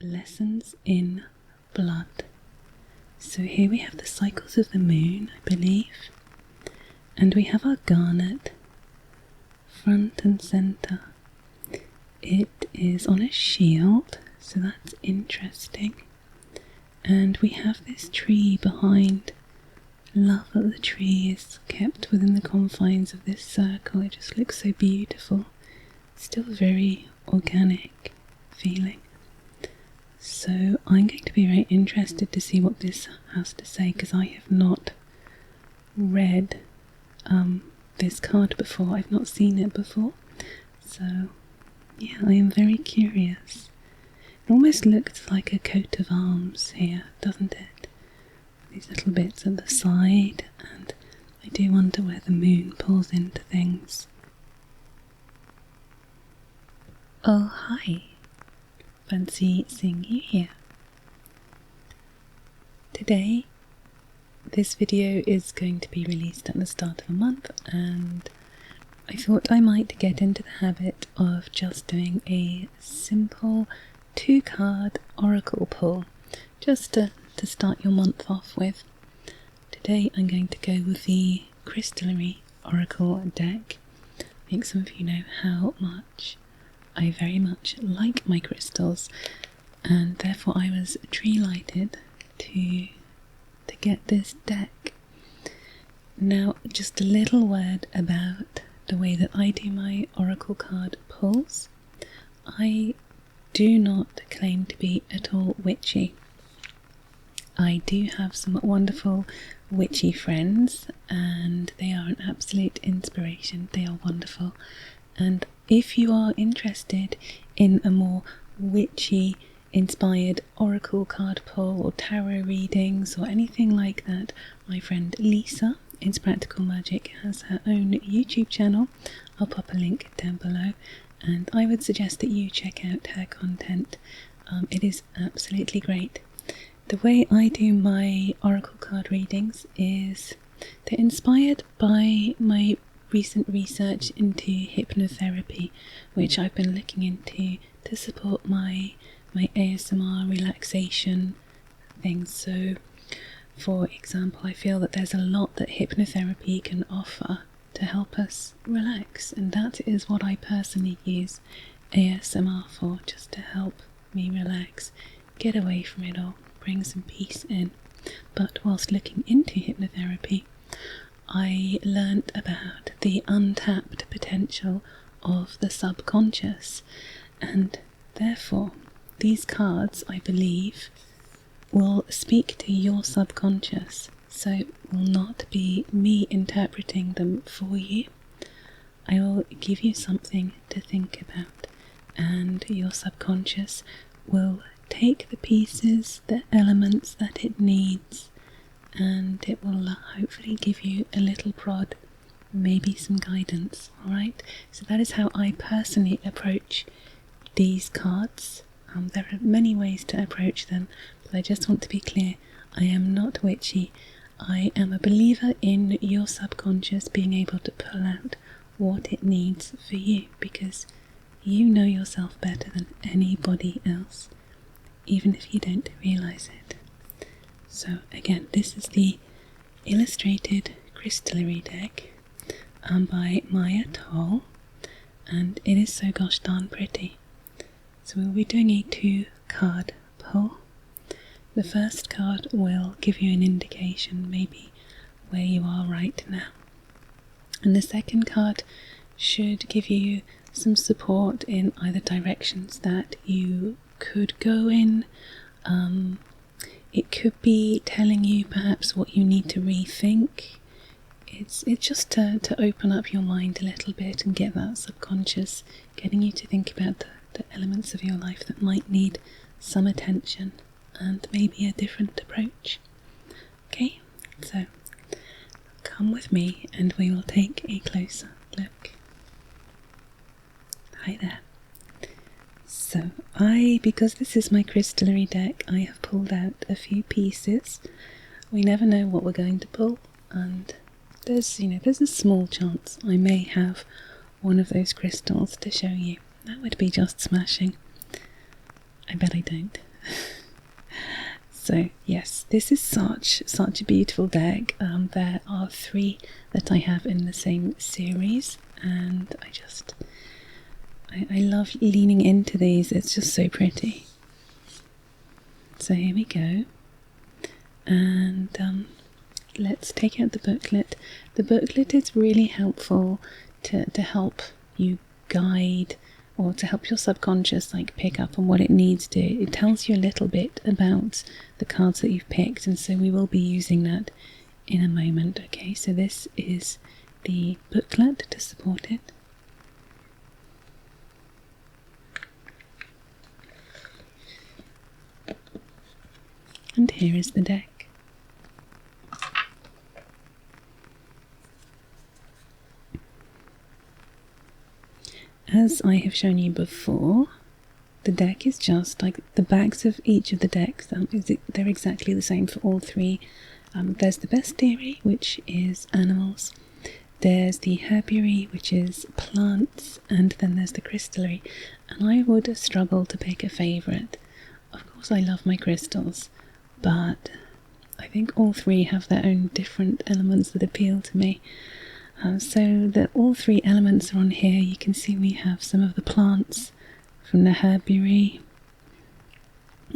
Lessons in Blood. So here we have the cycles of the moon, I believe, and we have our garnet front and centre. It is on a shield, so that's interesting. And we have this tree behind. Love that the tree is kept within the confines of this circle. It just looks so beautiful. Still very organic feeling. So I'm going to be very interested to see what this has to say, because I have not read this card before. I've not seen it before. So yeah, I am very curious. It almost looks like a coat of arms here, doesn't it? These little bits at the side, and I do wonder where the moon pulls into things. Oh, hi. Fancy seeing you here. Today, this video is going to be released at the start of a month, and I thought I might get into the habit of just doing a simple 2-card oracle pull, just to start your month off with. Today I'm going to go with the crystallary oracle deck. I think some of you know how much I very much like my crystals, and therefore I was tree-lighted to get this deck. Now, just a little word about the way that I do my oracle card pulls. I do not claim to be at all witchy. I do have some wonderful witchy friends, and they are an absolute inspiration. They are wonderful, and if you are interested in a more witchy inspired oracle card pull or tarot readings or anything like that, my friend Lisa, It's Practical Magic, has her own YouTube channel. I'll pop a link down below, and I would suggest that you check out her content. It is absolutely great. The way I do my oracle card readings is they're inspired by my recent research into hypnotherapy, which I've been looking into to support my ASMR relaxation things. So, for example, I feel that there's a lot that hypnotherapy can offer to help us relax, and that is what I personally use ASMR for, just to help me relax, get away from it all, bring some peace in. But whilst looking into hypnotherapy, I learnt about the untapped potential of the subconscious, and therefore these cards, I believe, will speak to your subconscious, so it will not be me interpreting them for you. I will give you something to think about, and your subconscious will take the pieces, the elements that it needs, and it will hopefully give you a little prod, maybe some guidance. Alright, so that is how I personally approach these cards. There are many ways to approach them, but I just want to be clear, I am not witchy. I am a believer in your subconscious being able to pull out what it needs for you, because you know yourself better than anybody else, even if you don't realise it. So again, this is the illustrated crystallary deck by Maya Toll, and it is so gosh darn pretty. So we'll be doing a 2-card pull. The first card will give you an indication maybe where you are right now, and the second card should give you some support in either directions that you could go in. It could be telling you perhaps what you need to rethink. It's just to open up your mind a little bit and get that subconscious, getting you to think about the elements of your life that might need some attention and maybe a different approach. Okay, so come with me and we will take a closer look. Hi there. So because this is my crystallary deck, I have pulled out a few pieces. We never know what we're going to pull, and there's a small chance I may have one of those crystals to show you. That would be just smashing. I bet I don't. So yes, this is such a beautiful deck. There are 3 that I have in the same series, and I love leaning into these. It's just so pretty. So here we go, and let's take out the booklet. The booklet is really helpful to help you guide, or to help your subconscious like pick up on what it needs to. It tells you a little bit about the cards that you've picked, and so we will be using that in a moment. Okay, so this is the booklet to support it. And here is the deck. As I have shown you before, the deck is just like the backs of each of the decks. They're exactly the same for all 3. There's the bestiary, which is animals. There's the herbiary, which is plants, and then there's the crystallary. And I would struggle to pick a favourite. Of course I love my crystals, but I think all 3 have their own different elements that appeal to me. So that all 3 elements are on here. You can see we have some of the plants from the herbiary,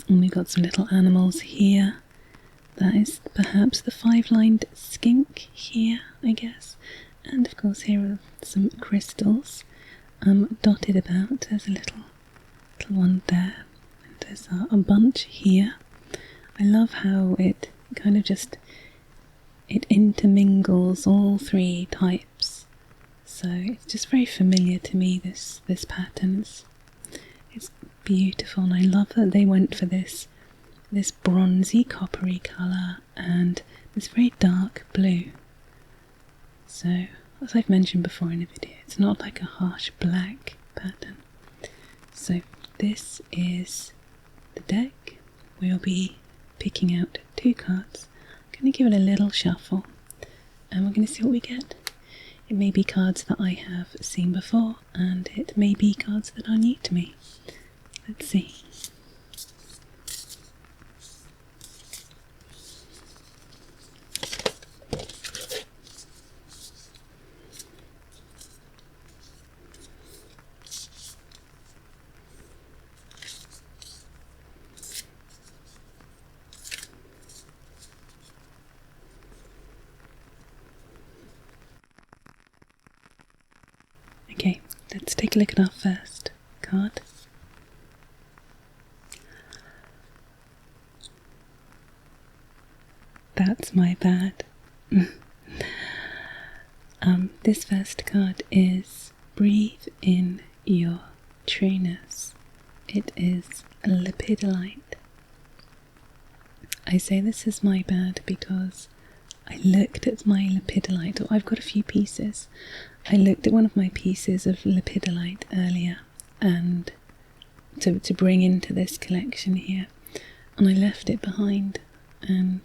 and we've got some little animals here. That is perhaps the 5-lined skink here, I guess. And of course here are some crystals dotted about. There's a little one there, and there's a bunch here. I love how it kind of just intermingles all 3 types, so it's just very familiar to me, this pattern. It's beautiful, and I love that they went for this bronzy coppery colour and this very dark blue. So as I've mentioned before in a video, it's not like a harsh black pattern. So this is the deck. We'll be picking out 2 cards. Going to give it a little shuffle, and we're going to see what we get. It may be cards that I have seen before, and it may be cards that are new to me. Let's see. Okay, let's take a look at our first card. That's my bad. This first card is Breathe in Your Trueness. It is a lepidolite. I say this is my bad because I looked at my lepidolite, or I've got a few pieces. I looked at one of my pieces of lepidolite earlier, and to bring into this collection here, and I left it behind, and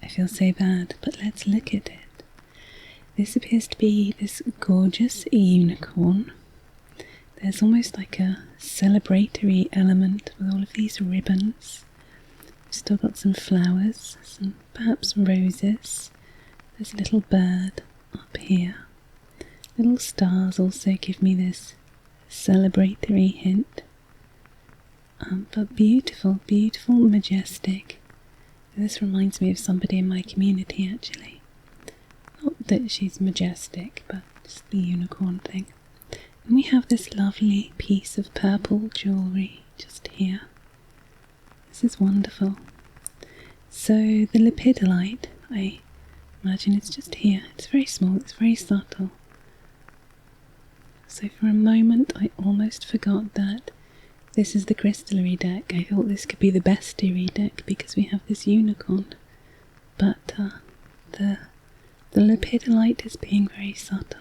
I feel so bad, but let's look at it. This appears to be this gorgeous unicorn. There's almost like a celebratory element with all of these ribbons. We've still got some flowers, perhaps roses. There's a little bird up here. Little stars also give me this celebratory hint. But beautiful, beautiful, majestic. This reminds me of somebody in my community, actually. Not that she's majestic, but just the unicorn thing. And we have this lovely piece of purple jewellery just here. This is wonderful. So the lepidolite, I imagine it's just here. It's very small, it's very subtle. So for a moment I almost forgot that this is the crystallary deck. I thought this could be the bestiary deck because we have this unicorn. But the lepidolite is being very subtle.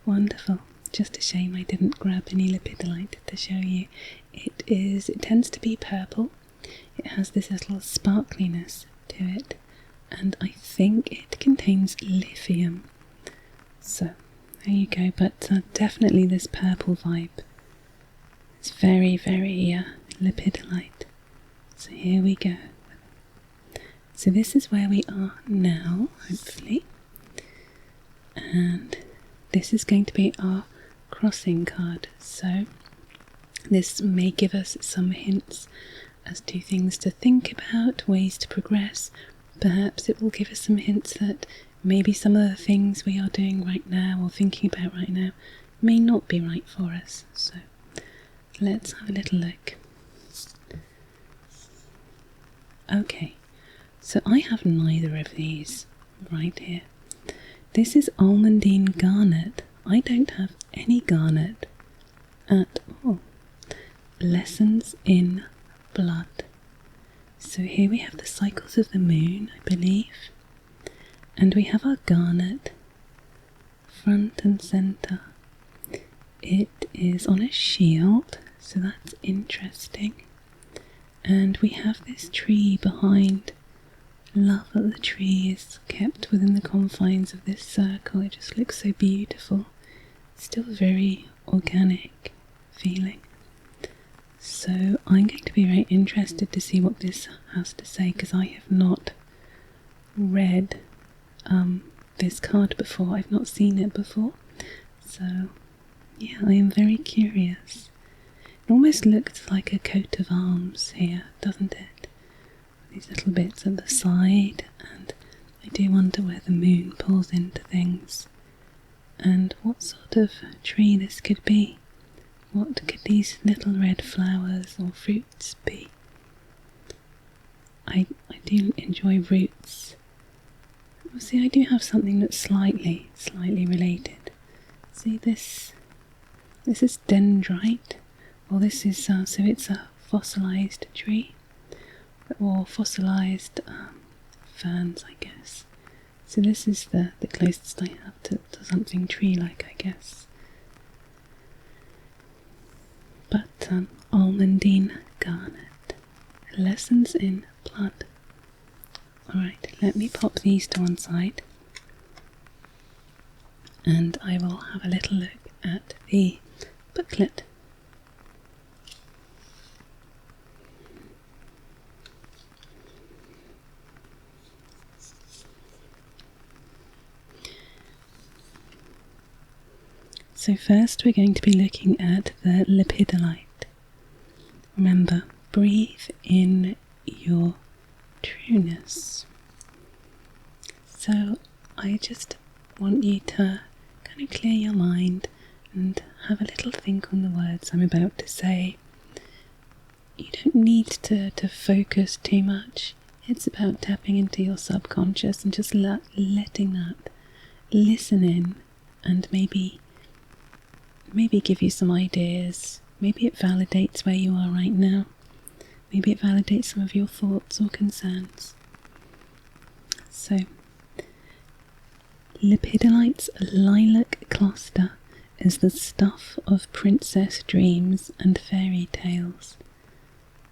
Wonderful. Just a shame I didn't grab any lepidolite to show you. It tends to be purple. It has this little sparkliness to it, and I think it contains lithium. So There you go, but definitely this purple vibe. It's very, very lepidolite. So here we go. So this is where we are now, hopefully. And this is going to be our crossing card. So this may give us some hints as to things to think about, ways to progress. Perhaps it will give us some hints that maybe some of the things we are doing right now or thinking about right now may not be right for us. So let's have a little look. Okay, so I have neither of these right here. This is almandine garnet. I don't have any garnet at all. Lessons in blood. So here we have the cycles of the moon, I believe. And we have our garnet front and centre. It is on a shield, so that's interesting. And we have this tree behind. Love that the tree is kept within the confines of this circle. It just looks so beautiful. Still very organic feeling. So I'm going to be very interested to see what this has to say, because I have not read this card before. I've not seen it before. So yeah, I am very curious. It almost looks like a coat of arms here, doesn't it? These little bits at the side, and I do wonder where the moon pulls into things and what sort of tree this could be. What could these little red flowers or fruits be? I do enjoy roots. See, I do have something that's slightly related. See, this is dendrite. Well, this is so it's a fossilized tree, or fossilized ferns, I guess. So this is the closest I have to something tree-like, I guess. But almandine garnet. Lessons in blood. Alright, let me pop these to one side. And I will have a little look at the booklet. So first we're going to be looking at the lepidolite. Remember, breathe in your trueness. So I just want you to kind of clear your mind and have a little think on the words I'm about to say. You don't need to focus too much. It's about tapping into your subconscious and just letting that listen in, and maybe give you some ideas. Maybe it validates where you are right now. Maybe it validates some of your thoughts or concerns. So, lepidolite's lilac cluster is the stuff of princess dreams and fairy tales.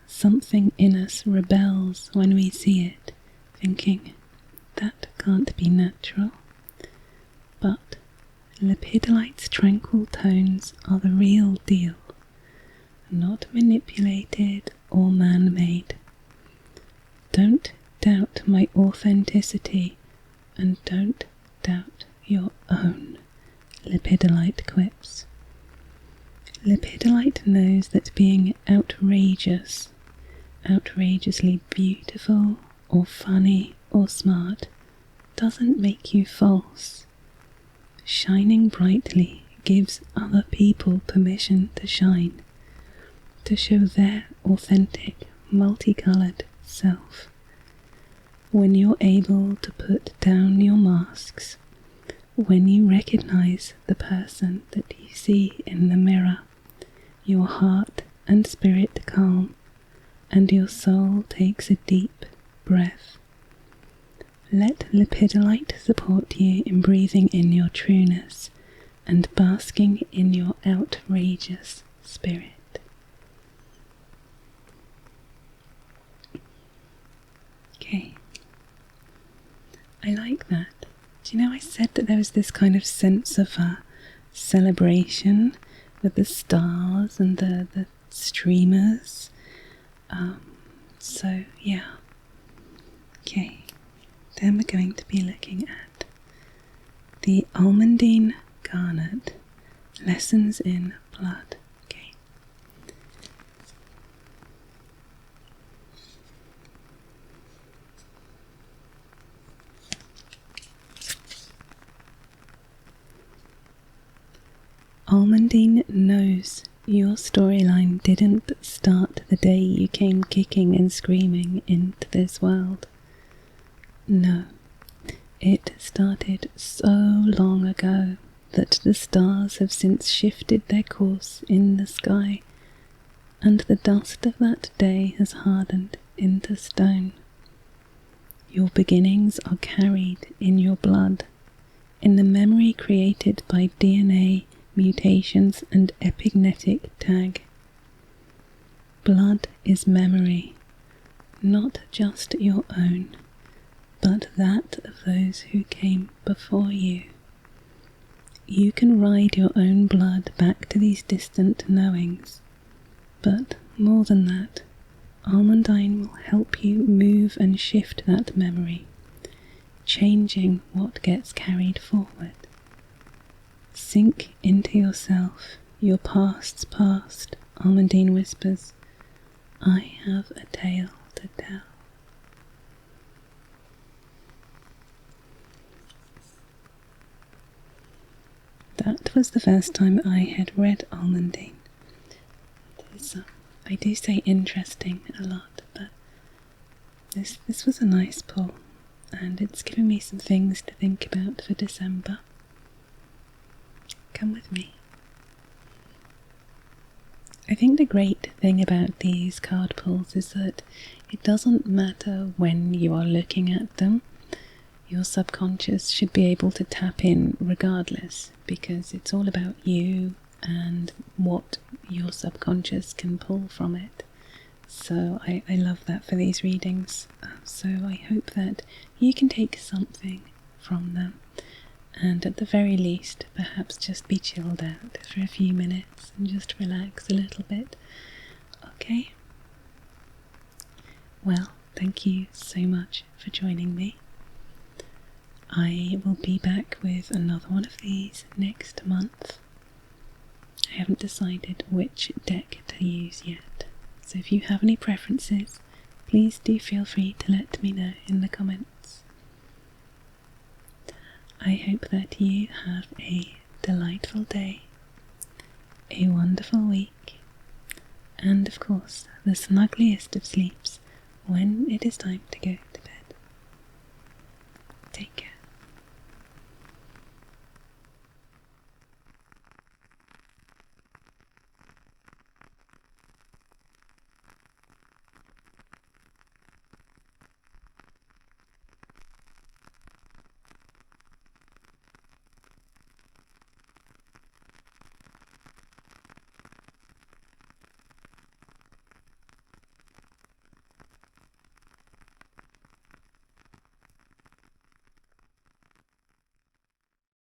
Something in us rebels when we see it, thinking, that can't be natural. But lepidolite's tranquil tones are the real deal, not manipulated or man-made. Don't doubt my authenticity, and don't doubt your own, lepidolite quips. Lepidolite knows that being outrageous, outrageously beautiful or funny or smart, doesn't make you false. Shining brightly gives other people permission to shine, to show their authentic, multicoloured self. When you're able to put down your masks, when you recognise the person that you see in the mirror, your heart and spirit calm, and your soul takes a deep breath. Let lepidolite support you in breathing in your trueness and basking in your outrageous spirit. Okay, I like that. Do you know, I said that there was this kind of sense of celebration with the stars and the streamers. So yeah. Okay, then we're going to be looking at the almandine garnet, lessons in blood. Okay. Almandine knows your storyline didn't start the day you came kicking and screaming into this world. No, it started so long ago that the stars have since shifted their course in the sky, and the dust of that day has hardened into stone. Your beginnings are carried in your blood, in the memory created by DNA mutations and epigenetic tag. Blood is memory, not just your own, but that of those who came before you. You can ride your own blood back to these distant knowings, but more than that, almandine will help you move and shift that memory, changing what gets carried forward. Sink into yourself, your past's past, almandine whispers. I have a tale to tell. That was the first time I had read almandine. I do say interesting a lot, but this was a nice pull, and it's given me some things to think about for December. Come with me. I think the great thing about these card pulls is that it doesn't matter when you are looking at them. Your subconscious should be able to tap in regardless, because it's all about you and what your subconscious can pull from it. So I love that for these readings. So I hope that you can take something from them, and at the very least perhaps just be chilled out for a few minutes and just relax a little bit. Okay? Well, thank you so much for joining me. I will be back with another one of these next month. I haven't decided which deck to use yet, so if you have any preferences, please do feel free to let me know in the comments. I hope that you have a delightful day, a wonderful week, and of course the snuggliest of sleeps when it is time to go to bed. Take care.